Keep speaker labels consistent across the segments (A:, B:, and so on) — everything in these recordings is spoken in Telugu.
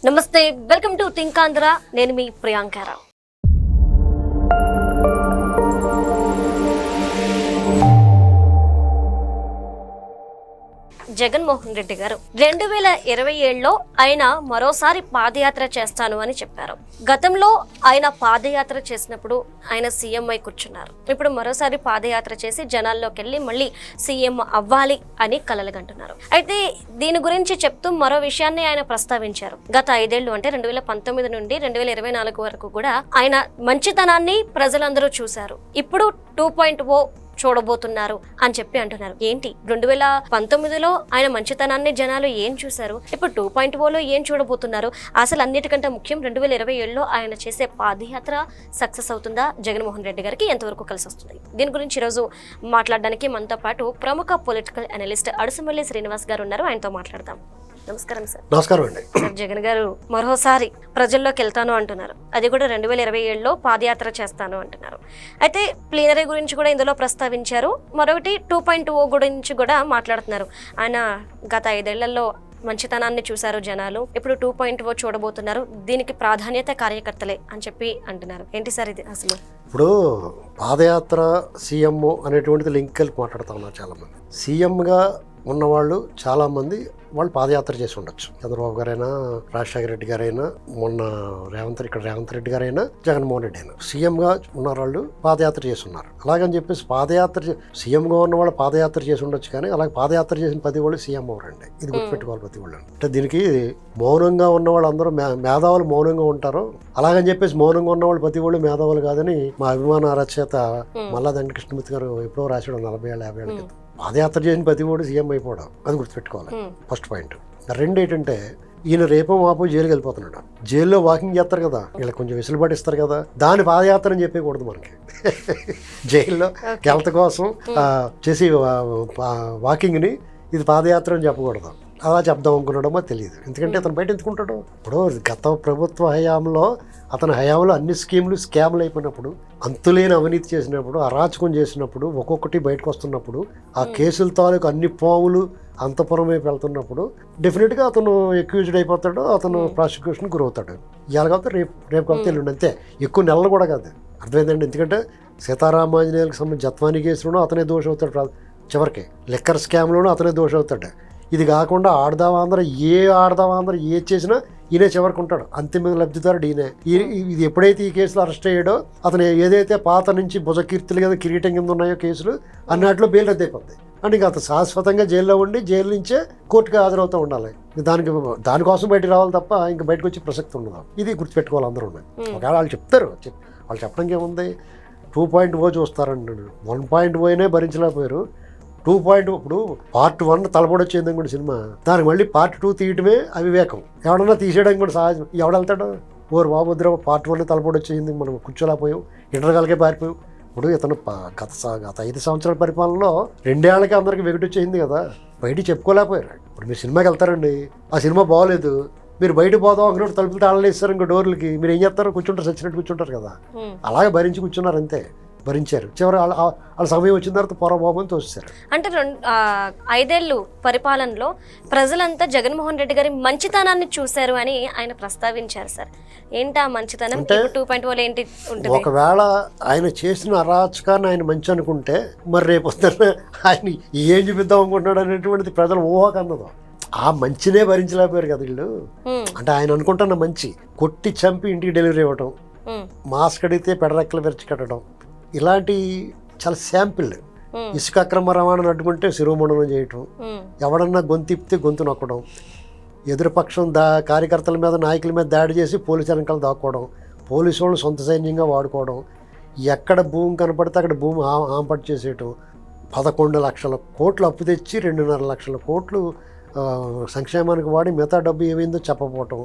A: నమస్తే, వెల్కమ్ టు థింక్ ఆంధ్ర. నేను మీ ప్రియాంకారావు. జగన్మోహన్ రెడ్డి గారు 2027లో ఆయన మరోసారి పాదయాత్ర చేస్తాను అని చెప్పారు. గతంలో ఆయన పాదయాత్ర చేసినప్పుడు ఆయన సీఎం అయి కూర్చున్నారు. ఇప్పుడు మరోసారి పాదయాత్ర చేసి జనాల్లోకి వెళ్ళి మళ్ళీ సీఎం అవ్వాలి అని కలలుగంటున్నారు. అయితే దీని గురించి చెప్తూ మరో విషయాన్ని ఆయన ప్రస్తావించారు. గత 5 ఏళ్లు అంటే 2019 నుండి 2024 వరకు కూడా ఆయన మంచితనాన్ని ప్రజలందరూ చూశారు. ఇప్పుడు 2.0 చూడబోతున్నారు అని చెప్పి అంటున్నారు. ఏంటి 2019లో ఆయన మంచితనాన్ని జనాలు ఏం చూశారు, ఇప్పుడు 2.0లో ఏం చూడబోతున్నారు? అసలు అన్నిటికంటే ముఖ్యం 2027లో ఆయన చేసే పాదయాత్ర సక్సెస్ అవుతుందా? జగన్మోహన్ రెడ్డి గారికి ఎంతవరకు కలిసి వస్తుంది? దీని గురించి ఈరోజు మాట్లాడడానికి మనతో పాటు ప్రముఖ పొలిటికల్ అనలిస్ట్ అడుసుమల్లి శ్రీనివాస్ గారు ఉన్నారు. ఆయనతో మాట్లాడదాం. నమస్కారం సార్.
B: నమస్కారం అండి.
A: సార్, జగన్ గారు మరోసారి ప్రజల్లోకి వెళ్తాను అంటున్నారు. అది కూడా 2027లో పాదయాత్ర చేస్తాను అంటున్నారు. అయితే ప్లీనరీ గురించి కూడా ఇందులో ప్రస్తావించారు. మరొకటి 2.0 గురించి కూడా మాట్లాడుతున్నారు. ఆయన గత 5 ఏళ్లలో మంచితనాన్ని చూశారు జనాలు, ఇప్పుడు 2.0 చూడబోతున్నారు. దీనికి ప్రాధాన్యత కార్యకర్తలే అని చెప్పి అంటున్నారు. ఏంటి సార్ ఇది అసలు?
B: ఇప్పుడు పాదయాత్ర సీఎం అనేటువంటిది లింక్ కలిపి మాట్లాడుతూ ఉన్నారు చాలామంది. సీఎంగా ఉన్నవాళ్ళు చాలామంది వాళ్ళు పాదయాత్ర చేసి ఉండొచ్చు. చంద్రబాబు గారైనా, రాజశేఖర రెడ్డి గారైనా, మొన్న రేవంత్ రెడ్డి గారైనా, జగన్మోహన్ రెడ్డి అయినా సీఎంగా ఉన్న వాళ్ళు పాదయాత్ర చేసి ఉన్నారు. అలాగని చెప్పేసి సీఎంగా ఉన్న వాళ్ళు పాదయాత్ర చేసి ఉండొచ్చు, కానీ అలాగే పాదయాత్ర చేసిన ప్రతి వాళ్ళు సీఎం అవరండి. ఇది గుర్తుపెట్టుకోవాలి ప్రతి వాళ్ళు. అంటే దీనికి మౌనంగా ఉన్న వాళ్ళు అందరూ మేధావులు మౌనంగా ఉంటారు. అలాగని చెప్పేసి మౌనంగా ఉన్న వాళ్ళు ప్రతి వాళ్ళు మేధావులు కాదని మా అభిమాన రచయిత మల్లాదండ్రి కృష్ణమూర్తి గారు ఎప్పుడో రాశాడు 40 ఏళ్ళ 50 ఏళ్ళ క్రితం. పాదయాత్ర చేసిన ప్రతి ఓడు సీఎం అయిపోవడం, అది గుర్తుపెట్టుకోవాలి ఫస్ట్ పాయింట్. 2 ఏంటంటే, ఈయన రేపో మాపో జైలుకి వెళ్ళిపోతున్నాడు. జైల్లో వాకింగ్ చేస్తారు కదా, వీళ్ళకి కొంచెం వెసులుబాటు ఇస్తారు కదా, దాని పాదయాత్ర అని చెప్పకూడదు మనకి. జైల్లో హెల్త్ కోసం చేసి వాకింగ్ని ఇది పాదయాత్ర అని చెప్పకూడదు. అలా చెప్దాం అనుకున్నాడో తెలియదు. ఎందుకంటే అతను బయట ఎందుకుంటాడు. ఇప్పుడు గత ప్రభుత్వ హయాంలో అతని హయాంలో అన్ని స్కామ్లు అయిపోయినప్పుడు, అంతులేని అవినీతి చేసినప్పుడు, అరాచకం చేసినప్పుడు, ఒక్కొక్కటి బయటకు వస్తున్నప్పుడు, ఆ కేసుల తాలూకు అన్ని పాములు అంతపురం వైపు వెళ్తున్నప్పుడు డెఫినెట్గా అతను అక్యూజ్డ్ అయిపోతాడు. అతను ప్రాసిక్యూషన్ గురవుతాడు. ఇవాళ కాబట్టి రేపు కాబట్టి ఎల్లుండి, అంతే. ఎక్కువ నెలలు కూడా కాదు. అర్థమైందండి. ఎందుకంటే సీతారామాంజనేయులకు సంబంధించి జత్వానీ కేసులోనూ అతనే దోషం అవుతాడు. చివరికి లిక్కర్ స్కామ్లోనూ అతనే దోషం అవుతాడు. ఇది కాకుండా ఆడదామాంధ్ర ఏది చేసినా ఈయనే చివరికి ఉంటాడు. అంతిమ లబ్ధిదారుడు ఈయనే. ఇది ఎప్పుడైతే ఈ కేసులో అరెస్ట్ అయ్యాడో, అతను ఏదైతే పాత నుంచి భుజకీర్తులు కింద కిరీటం కింద ఉన్నాయో కేసులు అన్నిట్లో బెయిల్ రద్దయిపోద్ది. అంటే ఇంకా అతను శాశ్వతంగా జైల్లో ఉండి జైలు నుంచే కోర్టుకి హాజరవుతూ ఉండాలి. దానికోసం బయటకు రావాలి తప్ప ఇంకా బయటకు వచ్చే ప్రసక్తి ఉండదు. ఇది గుర్తుపెట్టుకోవాలి అందరూ. ఒకవేళ వాళ్ళు చెప్తారు, వాళ్ళు చెప్పడానికి ఏముంది, 2.0 చూస్తారండి. 1.0నే భరించలేకపోయారు. 2.0 ఇప్పుడు పార్ట్ 1 తలపడొచ్చేందుకు కూడా సినిమా, దానికి మళ్ళీ పార్ట్ 2 తీయటమే అవివేకం. ఎవడన్నా తీసేయడానికి కూడా సహజం. ఎవడెళ్తాడు? బాబుద్ర పార్ట్ 1 తలపడొచ్చేందుకు మనం కూర్చోలేకపోయాం, ఇంటర్గాలకే పారిపోయాం. ఇప్పుడు ఇతను గత 5 సంవత్సరాల పరిపాలనలో 2 ఏళ్ళకి అందరికి వెగటొచ్చేసింది కదా, బయటికి చెప్పుకోలేకపోయారు. ఇప్పుడు మీరు సినిమాకి వెళ్తారండి, ఆ సినిమా బాగోలేదు, మీరు బయట పోదాం అనుకున్నట్టు తలుపులు తాళలేస్తారు ఇంకో డోర్లకి, మీరు ఏం చేస్తారు? కూర్చుంటారు, చచ్చినట్టు కూర్చుంటారు కదా. అలాగే భరించి కూర్చున్నారు, అంతే. భరించారు. చివరి వాళ్ళ సమయం వచ్చిన తర్వాత పొరబాబుని తోసేశారు.
A: అంటే 5 ఏళ్ళు పరిపాలనలో ప్రజలంతా జగన్మోహన్ రెడ్డి గారి మంచితనాన్ని చూశారు అని ఆయన ప్రస్తావించారు. సార్, ఏంటి ఆ మంచితనం? 2.0 ఏంటి ఉంటుంది?
B: ఒకవేళ ఆయన చేసిన అరాచకాన్ని ఆయన మంచి అనుకుంటే, మరి రేపు వస్తున్న ఆయన ఏం చూపిద్దాం అనుకుంటున్నాడు అనేటువంటిది ప్రజలు ఊహకన్నదో. ఆ మంచినే భరించలేకపోయారు కదా వీళ్ళు. అంటే ఆయన అనుకుంటున్న మంచి కొట్టి చంపి ఇంటికి డెలివరీ ఇవ్వటం, మాస్క్ అడిగితే పెడరెక్కలు విరిచి కట్టడం, ఇలాంటి చాలా శాంపిల్. ఇసుక అక్రమ రవాణాను అడ్డుకుంటే శిరోమండనం చేయటం, ఎవడన్నా గొంతిప్పితే గొంతు నొక్కడం, ఎదురుపక్షం కార్యకర్తల మీద నాయకుల మీద దాడి చేసి పోలీసు వెనకాల దాక్కోవడం, పోలీసు వాళ్ళని సొంత సైన్యంగా వాడుకోవడం, ఎక్కడ భూమి కనపడితే అక్కడ భూమి ఆంపట్ చేసేయటం, 11 లక్షల కోట్లు అప్పు తెచ్చి 2.5 లక్షల కోట్లు సంక్షేమానికి వాడి మిగతా డబ్బు ఏమైందో చెప్పకపోవటం,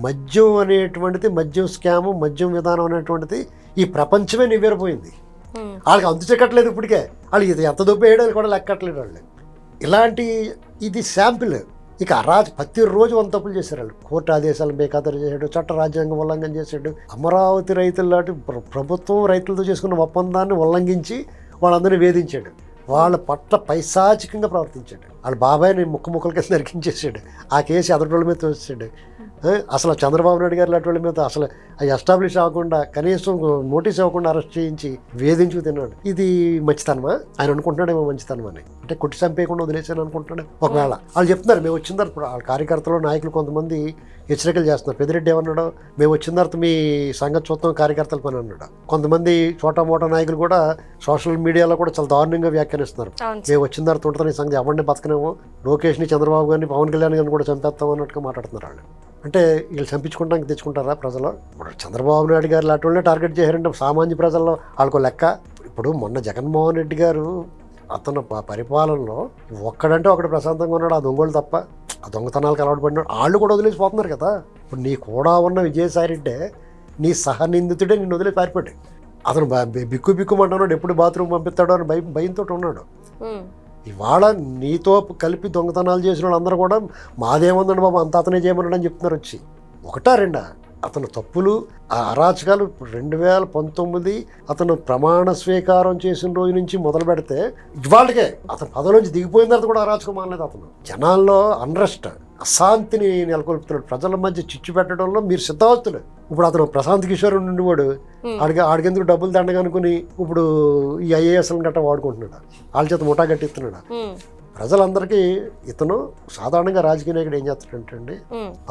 B: మద్యం అనేటువంటిది, మద్యం స్కాము, మద్యం విధానం అనేటువంటిది ఈ ప్రపంచమే నివ్వెరపోయింది. వాళ్ళకి అంతు చెక్కట్లేదు. ఇప్పటికే వాళ్ళు ఇది ఎంత దొబ్బేయడానికి కూడా లెక్కట్లేదు వాళ్ళు. ఇది శాంపిల్. ఇక ప్రతిరోజు 100 తప్పులు చేశారు వాళ్ళు. కోర్టు ఆదేశాలను బేఖాతరు చేశాడు, చట్ట రాజ్యాంగం ఉల్లంఘన చేశాడు, అమరావతి రైతుల్లాంటి ప్రభుత్వం రైతులతో చేసుకున్న ఒప్పందాన్ని ఉల్లంఘించి వాళ్ళందరినీ వేధించాడు. వాళ్ళ పట్ల పైశాచికంగా ప్రవర్తించాడు. వాళ్ళ బాబాయ్ని ముక్కల కింద నరికించేసాడు. ఆ కేసు ఎదటోళ్ళ మీద తోసాడు. అసలు చంద్రబాబు నాయుడు గారు లాంటి వాళ్ళ మీద అసలు ఎస్టాబ్లిష్ అవ్వకుండా కనీసం నోటీస్ ఇవ్వకుండా అరెస్ట్ చేయించి వేధించు తిన్నాడు. ఇది మంచితనమా? ఆయన అనుకుంటున్నాడేమో మంచితనమా అని, అంటే కొట్టి చంపేయకుండా వదిలేసాను అనుకుంటున్నాడు. ఒకవేళ వాళ్ళు చెప్తున్నారు మేము వచ్చిన తర్వాత, ఇప్పుడు వాళ్ళ కార్యకర్తలు నాయకులు కొంతమంది హెచ్చరికలు చేస్తున్నారు. పెద్దిరెడ్డి ఏమన్నాడు, మేము వచ్చిన తర్వాత మీ సంగతి చూద్దాం కార్యకర్తల పని అన్నాడు. కొంతమంది చోటా మోటా నాయకులు కూడా సోషల్ మీడియాలో కూడా చాలా దారుణంగా వ్యాఖ్యానిస్తున్నారు. మేము వచ్చిన తర్వాత ఉంటుంది ఈ సంగతి ఎవరిని బతకనేమో, లోకేష్ని, చంద్రబాబు గారిని, పవన్ కళ్యాణ్ గారిని కూడా చంపేస్తాం అన్నట్టుగా మాట్లాడుతున్నారు వాళ్ళు. అంటే వీళ్ళు చంపించుకోవడానికి తెచ్చుకుంటారా ప్రజలు? ఇప్పుడు చంద్రబాబు నాయుడు గారు లాంటి వాళ్ళే టార్గెట్ చేశారంటే సామాన్య ప్రజల్లో వాళ్ళకు లెక్క. ఇప్పుడు మొన్న జగన్మోహన్ రెడ్డి గారు అతను పరిపాలనలో ఒక్కడంటే ఒకటి ప్రశాంతంగా ఉన్నాడు, ఆ దొంగలు తప్ప. ఆ దొంగతనాలకు అలవాటు పడినాడు. వాళ్ళు కూడా వదిలేసిపోతున్నారు కదా. ఇప్పుడు నీ కూడా ఉన్న విజయసాయి రెడ్డే, నీ సహనిందితుడే నిన్ను వదిలేసి పారిపోయాడు. అతను బిక్కుమంటున్నాడు, ఎప్పుడు బాత్రూమ్ పంపిస్తాడో అని భయంతో ఉన్నాడు. ఇవాళ నీతో కలిపి దొంగతనాలు చేసిన వాళ్ళందరూ కూడా మాదేముందండి బాబు అంత అతనే చేయమన్నాడు అని చెప్తున్నారు. వచ్చి ఒకటా రెండా అతను తప్పులు, ఆ అరాచకాలు 2019 అతను ప్రమాణ స్వీకారం చేసిన రోజు నుంచి మొదలు పెడితే ఇవాళకే అతను పదవిలోంచి దిగిపోయిన తర్వాత కూడా అరాచకం మానలేదు. అతను జనాల్లో అన్రెస్ట్, అశాంతిని నెలకొల్పుతున్నాడు. ప్రజల మధ్య చిచ్చు పెట్టడంలో మీరు సిద్ధవస్తులు. ఇప్పుడు అతను ప్రశాంత్ కిషోర్ నుండివాడు ఆడికెందుకు డబ్బులు దండగనుకుని ఇప్పుడు ఈ ఐఏఎస్లను గట్రా వాడుకుంటున్నాడు, వాళ్ళ చేత ముఠా కట్టిస్తున్నాడు. ప్రజలందరికీ ఇతను సాధారణంగా రాజకీయ నాయకుడు ఏం చేస్తాడంటే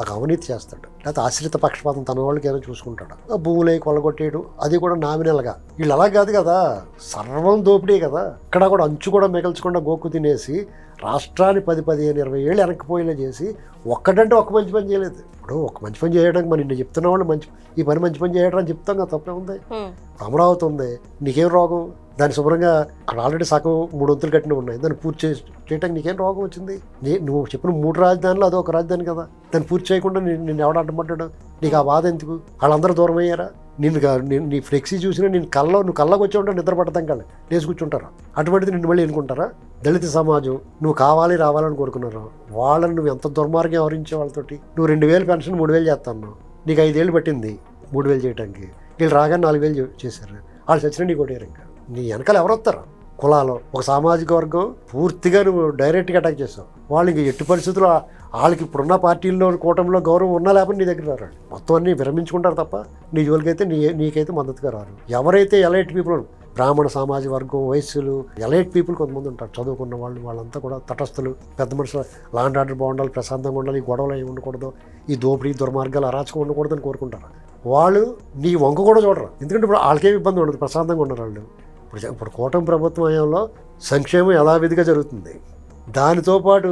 B: ఒక అవినీతి చేస్తాడు, లేకపోతే ఆశ్రిత పక్షపాతం తన వాళ్ళకి ఏదో చూసుకుంటాడు, భూములే కొల్లగొట్టేయడు, అది కూడా నామినల్గా. వీళ్ళు అలా కాదు కదా, సర్వం దోపిడీ కదా. ఇక్కడ కూడా అంచు కూడా మిగల్చకుండా గోక్కు తినేసి రాష్ట్రాన్ని 10, 15, 20 ఏళ్ళు వెనక్కిపోయేలా చేసి ఒక్కటంటే ఒక్క మంచి పని చేయలేదు. ఇప్పుడు ఒక మంచి పని చేయడానికి మనం నిన్న చెప్తున్న వాళ్ళు ఈ పని మంచి పని చేయడం అని చెప్తాం కదా, తప్పే ఉంది. అమరావతి ఉంది, నీకేం రోగం? దాన్ని శుభ్రంగా అక్కడ ఆల్రెడీ సగం 3 వంతులు కట్టినవి ఉన్నాయి, దాన్ని పూర్తి చేయడానికి నీకేం రోగం వచ్చింది? నువ్వు చెప్పిన 3 రాజధానులు అదొక రాజధాని కదా, దాన్ని పూర్తి చేయకుండా నిన్ను ఎవడ అడ్డపడ్డాడు? నీకు ఆ బాధ ఎందుకు? వాళ్ళందరూ దూరం అయ్యారా? నీ ఫ్లెక్సీ చూసినా నువ్వు కళ్ళకు వచ్చి ఉంటావు, నిద్ర పడతాం కానీ లేచి కూర్చుంటారా? అటువంటిది నిన్ను మళ్ళీ ఎన్నుకుంటారా? దళిత సమాజం నువ్వు కావాలి రావాలని కోరుకున్నారు, వాళ్ళని నువ్వు ఎంత దుర్మార్గం వ్యవహరించే వాళ్ళతోటి. నువ్వు 2000 పెన్షన్ 3000 చేస్తాను, నీకు 5 ఏళ్ళు పట్టింది 3000 చేయడానికి, వీళ్ళు రాగానే 4000 చేశారు. వాళ్ళు చచ్చిన నీ కొట్టేరు. ఇంకా నీ వెనకాల ఎవరు వస్తారు? కులాలు, ఒక సామాజిక వర్గం పూర్తిగా నువ్వు డైరెక్ట్గా అటాక్ చేస్తావు. వాళ్ళు ఇంక ఎట్టి పరిస్థితుల్లో వాళ్ళకి ఇప్పుడున్న పార్టీల్లో కూటమిలో గౌరవం ఉన్నా లేకపోతే నీ దగ్గర రారు. మొత్తం అన్నీ విరమించుకుంటారు తప్ప నీ జోలికైతే నీకైతే మద్దతుగా రారు. ఎవరైతే ఎలైట్ పీపుల్, బ్రాహ్మణ సామాజిక వర్గం, వయస్సులు, ఎలైట్ పీపుల్ కొంతమంది ఉంటారు, చదువుకున్న వాళ్ళు, వాళ్ళంతా కూడా తటస్థులు, పెద్ద మనుషులు, లా అండ్ ఆర్డర్ బాగుండాలి, ప్రశాంతంగా ఉండాలి, ఈ గొడవలు ఏమి ఉండకూడదు, ఈ దోపిడీ దుర్మార్గాలు అరాచకం ఉండకూడదు అని కోరుకుంటారు. వాళ్ళు నీ వంక కూడా చూడరు, ఎందుకంటే ఇప్పుడు వాళ్ళకేమి ఇబ్బంది ఉండదు, ప్రశాంతంగా ఉన్నారు వాళ్ళు. ఇప్పుడు కూటమి ప్రభుత్వం హయాంలో సంక్షేమం యథావిధిగా జరుగుతుంది. దానితో పాటు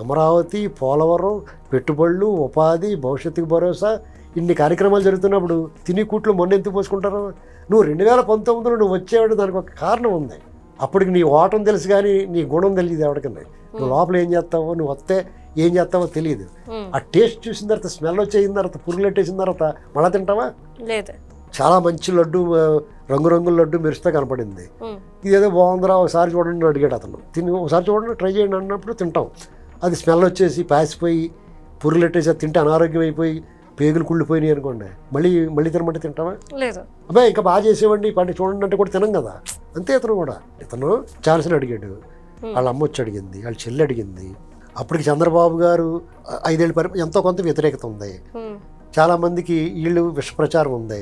B: అమరావతి, పోలవరం, పెట్టుబడులు, ఉపాధి, భవిష్యత్తుకు భరోసా, ఇన్ని కార్యక్రమాలు జరుగుతున్నప్పుడు తిని కూట్లు మొన్న ఎందుకు పోసుకుంటారు? నువ్వు 2019లో నువ్వు వచ్చేవాడు, దానికి ఒక కారణం ఉంది. అప్పటికి నీ ఓటం తెలుసు కానీ నీ గుణం తెలియదు ఎవరికన్నా. నువ్వు లోపల ఏం చేస్తావో, నువ్వు వస్తే ఏం చేస్తావో తెలియదు. ఆ టేస్ట్ చూసిన తర్వాత, స్మెల్ వచ్చేసిన తర్వాత, పురుగులు పెట్టేసిన తర్వాత మళ్ళా తింటావా? లేదు. చాలా మంచి లడ్డు, రంగురంగుల లడ్డు మెరుస్తా కనపడింది. ఇదేదో బాగుందిరా ఒకసారి చూడండి అడిగాడు అతను. ఒకసారి చూడండి, ట్రై చేయండి అన్నప్పుడు తింటాం. అది స్మెల్ వచ్చేసి పాసిపోయి పురుగులు పెట్టేసి తింటే అనారోగ్యం అయిపోయి పేగులు కుళ్ళిపోయినాయి అనుకోండి, మళ్ళీ తినమంటే తింటావా? లేదు. అబ్బాయి ఇంకా బాగా చేసేవాడిని పండి చూడండి అంటే కూడా తినం కదా. అంతే. ఇతను ఛాన్స్ని అడిగాడు, వాళ్ళ అమ్మ వచ్చి అడిగింది, వాళ్ళ చెల్లి అడిగింది. అప్పటికి చంద్రబాబు గారు 5 ఏళ్ళు ఎంతో కొంత వ్యతిరేకత ఉంది, చాలా మందికి వీళ్ళు విషప్రచారం ఉంది,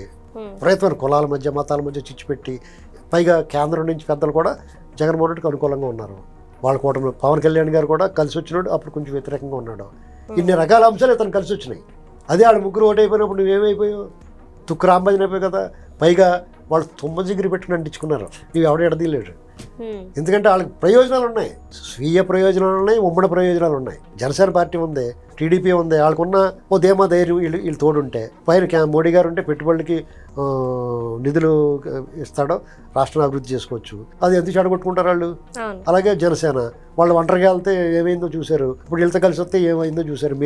B: ప్రయత్నం కులాల మధ్య, మతాల మధ్య చిచ్చుపెట్టి, పైగా కేంద్రం నుంచి పెద్దలు కూడా జగన్మోహన్ రెడ్డికి అనుకూలంగా ఉన్నారు. వాళ్ళ కూటమి పవన్ కళ్యాణ్ గారు కూడా కలిసి వచ్చినాడు, అప్పుడు కొంచెం వ్యతిరేకంగా ఉన్నాడు. ఇన్ని రకాల అంశాలు ఇతను కలిసి వచ్చినాయి. అదే వాళ్ళు ముగ్గురు ఓటైపోయినప్పుడు నువ్వేమైపోయావు? తుక్కు రాంబాజీ అయిపోయావు కదా. పైగా వాళ్ళు తుమ్మజిగిరి పెట్టుకుని అంటించుకున్నారు, నువ్వు ఎవడ ఎడదీయలేడు. ఎందుకంటే వాళ్ళకి ప్రయోజనాలు ఉన్నాయి, స్వీయ ప్రయోజనాలు ఉన్నాయి, ఉమ్మడి ప్రయోజనాలు ఉన్నాయి. జనసేన పార్టీ ఉంది, టీడీపీ ఉంది, వాళ్ళకున్న ఓ ధీమా ధైర్యం వీళ్ళు తోడుంటే, పైన మోడీ గారు ఉంటే పెట్టుబడులకి నిధులు ఇస్తాడో రాష్ట్రం అభివృద్ధి చేసుకోవచ్చు. అది ఎందుకు చెడగొట్టుకుంటారు వాళ్ళు. అలాగే జనసేన వాళ్ళు ఒంటరిగా వెళ్తే ఏమైందో చూశారు, ఇప్పుడు వీళ్ళతో కలిసి వస్తే ఏమైందో చూశారు,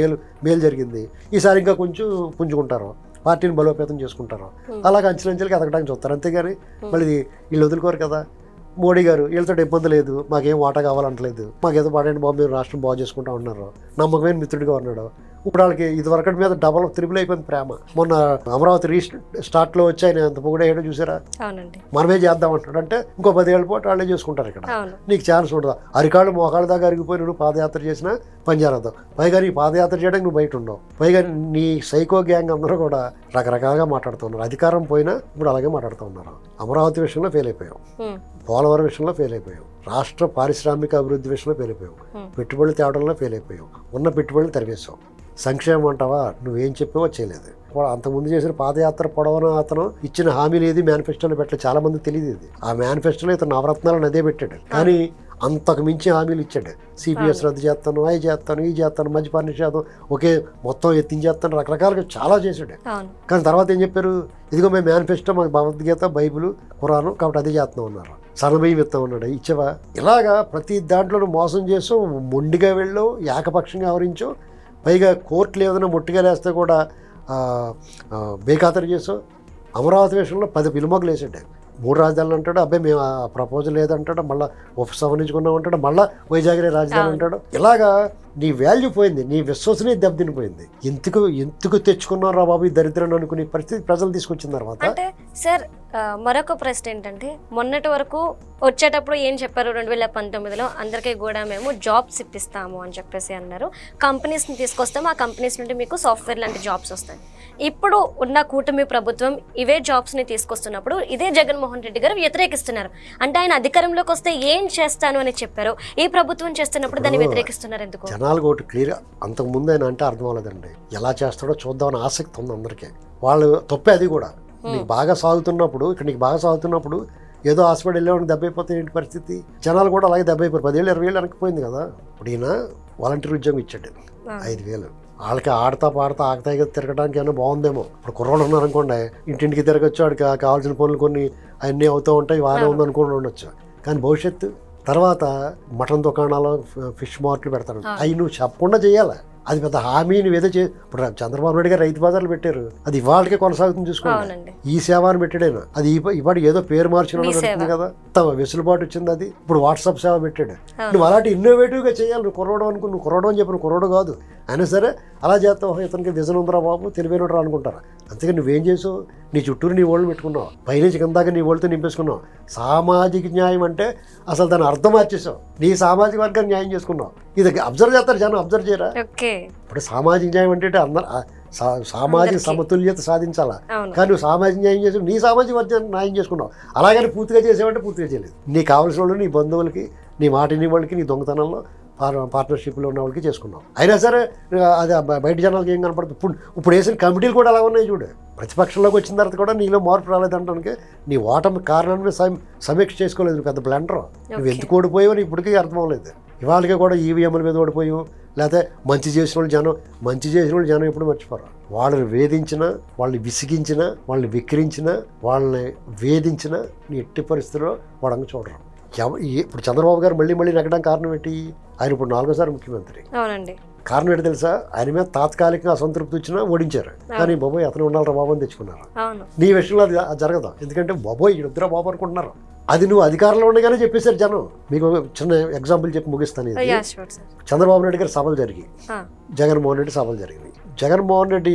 B: మేలు జరిగింది. ఈసారి ఇంకా కొంచెం పుంజుకుంటారు, పార్టీని బలోపేతం చేసుకుంటారు. అలాగే అంచెలంచెలకి ఎదగడానికి చూస్తారు. అంతేగాని మళ్ళీ వీళ్ళు వదులుకోరు కదా. మోడీ గారు వీళ్ళతో ఇబ్బంది లేదు, మాకేం వాటా కావాలంటలేదు, మాకేదో పాడండి బాబు, మీరు రాష్ట్రం బాగు చేసుకుంటా ఉన్నారు, నమ్మకమైన మిత్రుడిగా ఉన్నాడు. ఇప్పుడు వాళ్ళకి ఇది వరకటి మీద డబల్ త్రిబుల్ అయిపోయింది ప్రేమ. మొన్న అమరావతి స్టార్ట్లో వచ్చి ఆయన ఎంత పొగిడేయడం చూసారా?
A: అవునండి.
B: మనమే చేద్దాం అంటాడు. అంటే ఇంకో 10 ఏళ్ళ పాటు వాళ్ళే చేసుకుంటారు ఇక్కడ.
A: అవును.
B: నీకు ఛాన్స్ ఉండదు. అరికాళ్ళు మోకాళ్ళ దాకా అరిగిపోయి నువ్వు పాదయాత్ర చేసినా పనిచేరద్దాం. పైగా నీ పాదయాత్ర చేయడానికి నువ్వు బయట ఉండవు. పైగా నీ సైకో గ్యాంగ్ అందరూ కూడా రకరకాలుగా మాట్లాడుతున్నారు. అధికారం పోయినా ఇప్పుడు అలాగే మాట్లాడుతూ ఉన్నారు. అమరావతి విషయంలో ఫెయిల్ అయిపోయాం, పోలవరం విషయంలో ఫెయిల్ అయిపోయాం, రాష్ట్ర పారిశ్రామిక అభివృద్ధి విషయంలో ఫెయిల్ అయిపోయాం, పెట్టుబడులు తేవడంలో ఫెయిల్ అయిపోయాం, ఉన్న పెట్టుబడులు తరివేశాం. సంక్షేమం అంటావా, నువ్వేం చెప్పావో చేయలేదు. అంతకుముందు చేసిన పాదయాత్ర పొడవన అతను ఇచ్చిన హామీలు ఏది మేనిఫెస్టోలో పెట్టలేదు. చాలా మంది తెలియదు ఇది. ఆ మేనిఫెస్టోలో ఇతను నవరత్నాలను అదే పెట్టాడు. కానీ అంతకు మించి హామీలు ఇచ్చాడు. సిపిఎస్ రద్దు చేస్తాను, అవి చేస్తాను, ఈ చేస్తాను, మద్యపాన నిషేధం ఒకే మొత్తం ఎత్తించేస్తాను, రకరకాలుగా చాలా చేశాడు. కానీ తర్వాత ఏం చెప్పారు? ఇదిగో మేము మేనిఫెస్టో మాకు భగవద్గీత, బైబిల్, ఖురాను కాబట్టి అదే చేస్తున్నాం అన్నారు. సన్నబియ్యం ఇస్తాం అన్నాడు, ఇచ్చేవా? ఇలాగా ప్రతి దాంట్లోనూ మోసం చేసాం, మొండిగా వెళ్ళావు, ఏకపక్షంగా వ్యవహరించావు. పైగా కోర్టులు ఏదైనా ముట్టిగా వేస్తే కూడా బేఖాతరు చేసావు. అమరావతి విషయంలో 10 పిలుమొగ్గలు వేసాడు. 3 రాజధానులు అంటాడు, అబ్బాయి మేము ఆ ప్రపోజల్ లేదంటాడు, మళ్ళీ ఉపసంహరించుకున్నాం అంటాడు, మళ్ళీ వైజాగ్రే రాజధాని అంటాడు. ఇలాగా నీ వాల్యూ పోయింది, నీ విశ్వసనీయ దెబ్బతినిపోయింది. ఎందుకు తెచ్చుకున్నారా బాబు ఈ దరిద్రాన్ని అనుకునే పరిస్థితి ప్రజలు తీసుకొచ్చిన తర్వాత.
A: అంటే సార్ మరొక ప్రశ్న ఏంటంటే, మొన్నటి వరకు వచ్చేటప్పుడు ఏం చెప్పారు? 2019లో అందరికీ కూడా మేము జాబ్స్ ఇప్పిస్తాము అని చెప్పేసి అన్నారు. కంపెనీస్ని తీసుకొస్తాము, ఆ కంపెనీస్ నుండి మీకు సాఫ్ట్వేర్ లాంటి జాబ్స్ వస్తాయి. ఇప్పుడు ఉన్న కూటమి ప్రభుత్వం ఇవే జాబ్స్ని తీసుకొస్తున్నప్పుడు ఇదే జగన్మోహన్ రెడ్డి గారు వ్యతిరేకిస్తున్నారు. అంటే ఆయన అధికారంలోకి వస్తే ఏం చేస్తాను అని చెప్పారు, ఈ ప్రభుత్వం చేస్తున్నప్పుడు దాన్ని వ్యతిరేకిస్తున్నారు ఎందుకు?
B: జనాలకు ఒకటి క్లియర్, అంతకుముందు ఆయన అంటే అర్థం అవ్వలేదండి. ఎలా చేస్తాడో చూద్దామని ఆసక్తి ఉంది అందరికీ. వాళ్ళు తప్పే అది కూడా. నీకు బాగా సాగుతున్నప్పుడు, ఇక్కడ నీకు బాగా సాగుతున్నప్పుడు ఏదో హాస్పిటల్ వెళ్ళేవాడికి దెబ్బ అయిపోతే ఏంటి పరిస్థితి? జనాలు కూడా అలాగే దెబ్బ అయిపోయారు. 10 ఏళ్ళు 20 ఏళ్ళు వెనక్కిపోయింది కదా. ఇప్పుడు ఈయన వాలంటీర్ ఉద్యోగం ఇచ్చాడు 5,000. వాళ్ళకి ఆడతా పాడతా ఆకతాయిగా తిరగడానికి ఏమైనా బాగుందేమో. ఇప్పుడు కుర్రోళ్ళు ఉన్నారనుకోండి, ఇంటింటికి తిరగచ్చు, వాడికి కావాల్సిన పనులు కొన్ని అన్నీ అవుతూ ఉంటాయి, బాగానే ఉందనుకుని ఉండొచ్చు. కానీ భవిష్యత్తు తర్వాత మటన్ దుకాణాలు, ఫిష్ మార్కెట్లు పెడతాడు. అవి నువ్వు చెప్పకుండా చేయాలి. అది పెద్ద హామీ నువ్వేదో ఇప్పుడు చంద్రబాబు నాయుడు గారు రైతు బజార్లు పెట్టారు, అది ఇవాళకే కొనసాగుతుంది చూసుకోండి. ఈ సేవ అని పెట్టాడైనా, అది ఇవాళ ఏదో పేరు మార్చిన జరుగుతుంది కదా, వెసులుబాటు వచ్చింది. అది ఇప్పుడు వాట్సాప్ సేవ పెట్టాడు. నువ్వు అలాంటి ఇన్నోవేటివ్గా చేయాలి. నువ్వు కుర్రోడు అనుకుని, నువ్వు కుర్రోడు అని చెప్పి నువ్వు కుర్రోడు కాదు అయినా సరే అలా చేస్తావు. ఇతనికి విజన్ ఉందిరా బాబు, తెలివైనరా అనుకుంటారా. అంతేగా నువ్వేం చేసావు? నీ చుట్టూరు నీ ఓళ్ళు పెట్టుకున్నావు, పైనుంచి కిందాక నీ ఓళ్ళతో నింపేసుకున్నావు. సామాజిక న్యాయం అంటే అసలు దాన్ని అర్థం మార్చేసావు. నీ సామాజిక వర్గాన్ని న్యాయం చేసుకున్నావు. ఇది అబ్జర్వ్ చేస్తారు జనం, అబ్జర్వ్ చేయరా? ఇప్పుడు సామాజిక న్యాయం అంటే అందరు సామాజిక సమతుల్యత సాధించాలా. కానీ నువ్వు సామాజిక న్యాయం చేసి నీ సామాజిక వర్గాన్ని న్యాయం చేసుకున్నావు. అలాగని పూర్తిగా చేసావంటే పూర్తిగా చేయలేదు. నీకు కావాల్సిన వాళ్ళు, నీ బంధువులకి, నీ మాటిని వాళ్ళకి, నీ దొంగతనంలో పార్ట్నర్షిప్లో ఉన్న వాళ్ళకి చేసుకున్నాం. అయినా సరే అది బయట జనాలకి ఏం కనపడుతుంది. ఇప్పుడు వేసిన కమిటీలు కూడా అలా ఉన్నాయి చూడు. ప్రతిపక్షంలోకి వచ్చిన తర్వాత కూడా నీలో మార్పు రాలేదంటానికి నీ ఓటమి కారణాన్ని సమీక్ష చేసుకోలేదు. పెద్ద బ్లండర్. నువ్వు ఎందుకు ఓడిపోయావు అని ఇప్పటికీ అర్థం అవ్వలేదు. ఇవాళకి కూడా ఈవీఎంల మీద ఓడిపోయావు. లేకపోతే మంచి చేసిన వాళ్ళు జనం ఎప్పుడు మర్చిపోరు. వాళ్ళని వేధించినా, వాళ్ళని విసిగించినా, వాళ్ళని విక్రించినా, వాళ్ళని వేధించినా నీ ఎట్టి పరిస్థితుల్లో వాడంగా చూడరు. ఇప్పుడు చంద్రబాబు గారు మళ్ళీ నెగ్గడానికి కారణం ఏంటి? ఆయన ఇప్పుడు 4వ ముఖ్యమంత్రి. అవునండి. కారణం ఏంటి తెలుసా? ఆయన మీద తాత్కాలికంగా అసంతృప్తి వచ్చినా ఓడించారు. కానీ బాబోయ్ అతను ఉండాలరా బాబు అని తెచ్చుకున్నారు. నీ విషయంలో అది జరగదు. ఎందుకంటే బాబోయ్ ఇద్దరా బాబు అనుకుంటున్నారు. అది నువ్వు అధికారంలో ఉండగానే చెప్పేశారు జనం. మీకు చిన్న ఎగ్జాంపుల్ చెప్పి ముగిస్తాను. చంద్రబాబు నాయుడు గారి సభలు జరిగి, జగన్మోహన్ రెడ్డి సభలు జరిగినాయి. జగన్మోహన్ రెడ్డి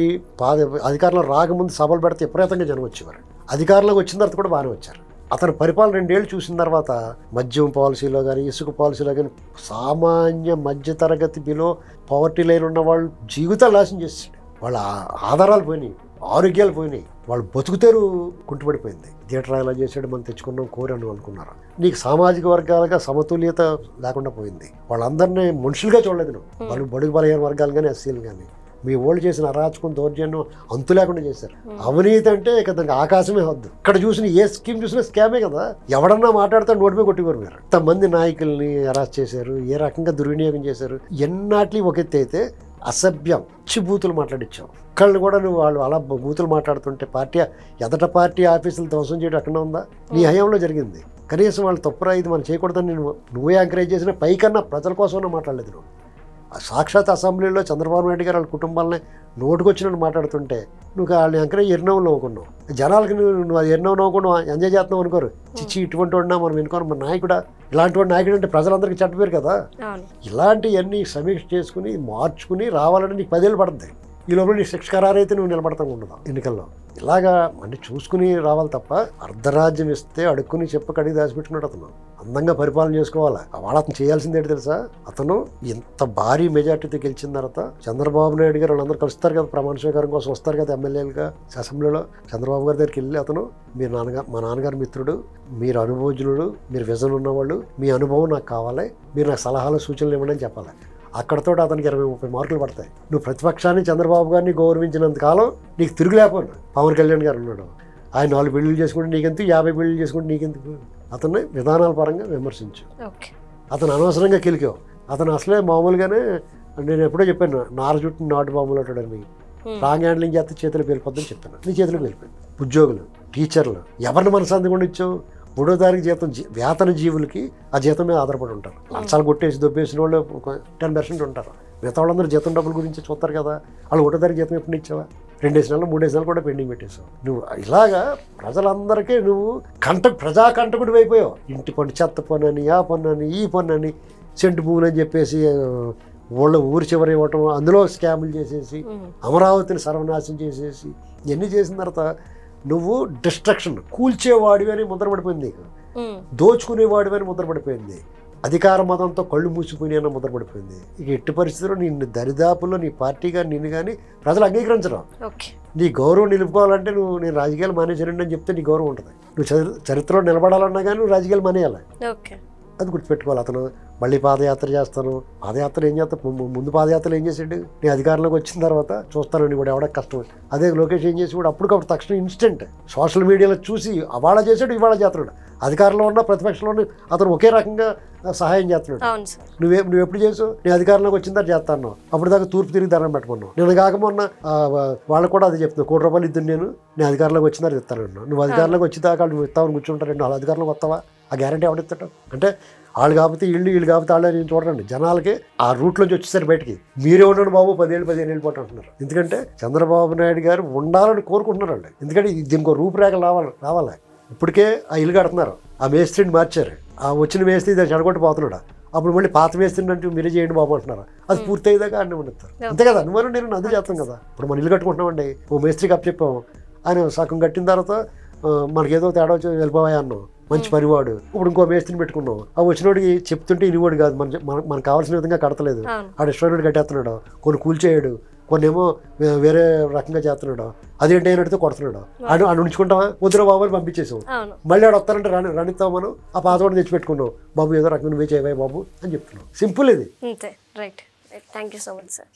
B: అధికారంలో రాకముందు సభలు పెడితే విపరీతంగా జనం వచ్చేవారు. అధికారంలోకి వచ్చిన తర్వాత కూడా బాగానే వచ్చారు. అతను పరిపాలన 2 ఏళ్ళు చూసిన తర్వాత మద్యం పాలసీలో కానీ, ఇసుక పాలసీలో కానీ సామాన్య మధ్యతరగతి బిలో పవర్టీ లైన్ ఉన్న వాళ్ళు జీవితాలు నాశనం చేసాడు. వాళ్ళ ఆధారాలు పోయినాయి, ఆరోగ్యాలు పోయినాయి, వాళ్ళు బతుకుతారు కుంటుపడిపోయింది. థియేటర్ ఎలా చేసాడు, మనం తెచ్చుకున్నాం కోరను అనుకున్నారు. నీకు సామాజిక వర్గాలుగా సమతుల్యత లేకుండా పోయింది. వాళ్ళందరినీ మనుషులుగా చూడలేదు నువ్వు. వాళ్ళు బడుగు బలహీన వర్గాలు కానీ, ఎస్సీలు కానీ. మీ ఓళ్ళు చేసిన అరాచకం, దౌర్జన్యం అంతు లేకుండా చేశారు. అవినీతి అంటే ఇక దానికి ఆకాశమే వద్దు. ఇక్కడ చూసిన ఏ స్కీమ్ చూసినా స్కామే కదా. ఎవడన్నా మాట్లాడితే నోటిపై కొట్టికోరు. మీరు ఇంతమంది నాయకుల్ని అరెస్ట్ చేశారు, ఏ రకంగా దుర్వినియోగం చేశారు. ఎన్నాటి ఒక ఎత్తి అయితే అసభ్యం బూతులు మాట్లాడించావు. ఒక్కళ్ళు కూడా నువ్వు వాళ్ళు అలా బూతులు మాట్లాడుతుంటే పార్టీ ఆఫీసులు ధ్వంసం చేయడం ఎక్కడ ఉందా? నీ హయాంలో జరిగింది. కనీసం వాళ్ళు తప్పురా ఇది మనం చేయకూడదని నువ్వే ఎంకరేజ్ చేసిన పైకన్నా ప్రజల కోసమన్నా మాట్లాడలేదు నువ్వు. సాక్షాత్ అసెంబ్లీలో చంద్రబాబు నాయుడు గారు వాళ్ళ కుటుంబాలని నోటుకొచ్చినట్టు మాట్లాడుతుంటే నువ్వు వాళ్ళని ఎంకరేజ్ ఎన్నో నవ్వుకున్నావు. జనాలకి నువ్వు అది ఎన్నో నవ్వుకున్నావు ఎంజాయ్ చేస్తున్నావు అనుకోరు. చిచ్చి ఇటువంటి వాడినా మనం ఎన్నుకోను, మన నాయకుడా ఇలాంటి వాడు నాయకుడు అంటే ప్రజలందరికీ చెడ్డ పేరు కదా. ఇలాంటివన్నీ సమీక్ష చేసుకుని మార్చుకుని రావాలని నీకు 10 ఏళ్ళు పడుతుంది. ఈ లోపల నీ శిక్ష ఖరారైతే నువ్వు నిలబడతా ఉండదు ఎన్నికల్లో. ఇలాగా అన్ని చూసుకుని రావాలి తప్ప అర్ధరాజ్యం ఇస్తే అడుక్కుని చెప్ప కడిగి దాచిపెట్టుకున్నాడు. అతను అందంగా పరిపాలన చేసుకోవాలి. వాళ్ళ అతను చేయాల్సింది ఏంటి తెలుసా, అతను ఇంత భారీ మెజార్టీతో గెలిచిన తర్వాత చంద్రబాబు నాయుడు గారు వాళ్ళందరూ కలుస్తారు కదా, ప్రమాణ స్వీకారం కోసం వస్తారు కదా ఎమ్మెల్యేలుగా అసెంబ్లీలో. చంద్రబాబు గారి దగ్గరికి వెళ్ళి అతను మీరు మా నాన్నగారు మిత్రుడు, మీరు అనుభవజ్ఞుడు, మీరు విజన్ ఉన్నవాళ్ళు, మీ అనుభవం నాకు కావాలి, మీరు నాకు సలహాలు సూచనలు ఇవ్వండి అని చెప్పాలి. అక్కడతో అతనికి 20-30 మార్కులు పడతాయి. నువ్వు ప్రతిపక్షాన్ని చంద్రబాబు గారిని గౌరవించినంత కాలం నీకు తిరుగులేకపోను. పవన్ కళ్యాణ్ గారు ఉన్నాడు, ఆయన 4 బిల్లులు చేసుకుంటే నీకెందుకు, 50 బిల్లులు చేసుకుంటే నీకెందుకు. అతన్ని విధానాల పరంగా విమర్శించు. అతను అనవసరంగా కిలికావు. అతను అసలే మామూలుగానే నేను ఎప్పుడో చెప్పాను, నార చుట్టూ నాటు బాంబులు అంటాడని. రాంగ్ హ్యాండ్లింగ్ చేస్తే చేతులకు వెళ్ళిపోద్దని చెప్తాను. నీ చేతులకు వెళ్ళిపోయింది. ఉద్యోగులు, టీచర్లు ఎవరిని మనశాంతి కూడా ఇచ్చావు. 3వ తారీఖు జీతం వేతన జీవులకి ఆ జీతం మీద ఆధారపడి ఉంటారు. లంచాలు కొట్టేసి దొబ్బేసిన వాళ్ళు 10% ఉంటారు. మిగతా వాళ్ళందరూ జీతం డబ్బుల గురించి చూస్తారు కదా. వాళ్ళు 1వ తారీఖు జీతం ఎప్పుడు ఇచ్చావా? 2 నెలలు 3 నెలలు కూడా పెండింగ్ పెట్టేసావు. నువ్వు ఇలాగా ప్రజలందరికీ నువ్వు ప్రజాకంటకుడు అయిపోయావు. ఇంటి పన్ను, చెత్త పన్ను అని, ఆ పన్ను అని, ఈ పన్ను అని, సెంటు భూములు అని చెప్పేసి ఊరి చివరి ఇవ్వటం, అందులో స్కాములు చేసేసి అమరావతిని సర్వనాశనం చేసేసి ఇవన్నీ చేసిన తర్వాత నువ్వు డిస్ట్రక్షన్ కూల్చేవాడివి అని ముద్రపడిపోయింది నీకు. దోచుకునేవాడివి అని ముద్రపడిపోయింది. అధికార మతంతో కళ్ళు మూసిపోయి అని ముద్రపడిపోయింది. ఇక ఎట్టి పరిస్థితుల్లో నిన్ను దరిదాపుల్లో నీ పార్టీ కానీ నిన్ను కానీ ప్రజలు అంగీకరించడం. నీ గౌరవం నిలుపుకోవాలంటే నేను రాజకీయాలు మానేసానండి అని చెప్తే నీ గౌరవం ఉంటుంది. నువ్వు చరిత్రలో నిలబడాలన్నా కానీ నువ్వు రాజకీయాలు మానేయాలి. అది గుర్తుపెట్టుకోవాలి. అతను మళ్ళీ పాదయాత్ర చేస్తాను. పాదయాత్ర ఏం చేస్తా, ముందు పాదయాత్రలు ఏం చేసాడు, నేను అధికారంలోకి వచ్చిన తర్వాత చూస్తాను వాడు ఎవడ కష్టం. అదే లోకేష్ ఏం చేసి కూడా అప్పటికప్పుడు తక్షణం ఇన్స్టెంట్ సోషల్ మీడియాలో చూసి అవాళ చేసాడు, ఇవాళ చేస్తున్నాడు. అధికారంలో ఉన్న ప్రతిపక్షంలో అతను ఒకే రకంగా సహాయం చేస్తున్నాడు. నువ్వు ఎప్పుడు చేసావు? నేను అధికారంలోకి వచ్చిన తర్వాత చేస్తాను. అప్పుడు దాకా తూర్పు తిరిగి దండం పెట్టమన్నావు. నేను కాకమొన్న వాళ్ళకు కూడా అది చెప్తున్నావు, ₹1 కోటి ఇద్దు నేను అధికారంలోకి వచ్చిన తర్వాత ఇస్తాను. నువ్వు అధికారంలోకి వచ్చి దాకా నువ్వు ఇస్తావని కూర్చుంటారండి. వాళ్ళు అధికారంలోకి వస్తావా? ఆ గ్యారంటీ ఎవడిస్తాడు? అంటే వాళ్ళు కాకపోతే వీళ్ళు కాకపోతే వాళ్ళు నేను చూడండి. జనాలకి ఆ రూట్లోంచి వచ్చేసరి బయటికి మీరే ఉండండి బాబు 10 ఏళ్ళు 15 ఏళ్ళు పాటు అంటున్నారు. ఎందుకంటే చంద్రబాబు నాయుడు గారు ఉండాలని కోరుకుంటున్నారు వాళ్ళు. ఎందుకంటే దీనికి రూపురేఖలు రావాలి. ఇప్పటికే ఆ ఇల్లు కడుతున్నారు, ఆ మేస్త్రిని మార్చారు. ఆ వచ్చిన మేస్త్రి దాన్ని చెడగొట్టిపోతున్నాడు. అప్పుడు మళ్ళీ పాత మేస్త్రిని అంటే మీరే చేయండి బాబు అంటున్నారు. అది పూర్తి అయ్యేదాకా అన్నీ ఉండేస్తారు. అంతే కదా, అనుమానం నేను అదే చేస్తాం కదా. ఇప్పుడు మనం ఇల్లు కట్టుకుంటున్నామండి, ఓ మేస్త్రికి అప్పు చెప్పాము, ఆయన సగం కట్టిన తర్వాత మనకేదో తేడా వచ్చి వెళ్ళిపోయా అన్నాం, మంచి పనివాడు. ఇప్పుడు ఇంకో మేస్త్రిని పెట్టుకున్నాం. ఆ వచ్చినోడికి చెప్తుంటే ఇనివాడు కాదు, మనకు కావాల్సిన విధంగా కడతలేదు. ఆడు ఇష్టమైనట్టు కట్టేస్తున్నాడు, కొన్ని కూల్చేయడు, కొన్ని ఏమో వేరే రకంగా చేస్తున్నాడు. అదేంటి అయినట్టు కొడుతున్నాడు. ఆడు ఉంచుకుంటావా? వద్దురా బాబు అని పంపించేసాం. మళ్ళీ ఆడు వస్తారంటే రానిస్తాం. మనం ఆ పాతవాడిని తెచ్చిపెట్టుకున్నాం. బాబు ఏదో రకంగా నువ్వే చేయవా బాబు అని చెప్తున్నాం. సింపుల్ ఇది.
A: Right. Thank you so much sir.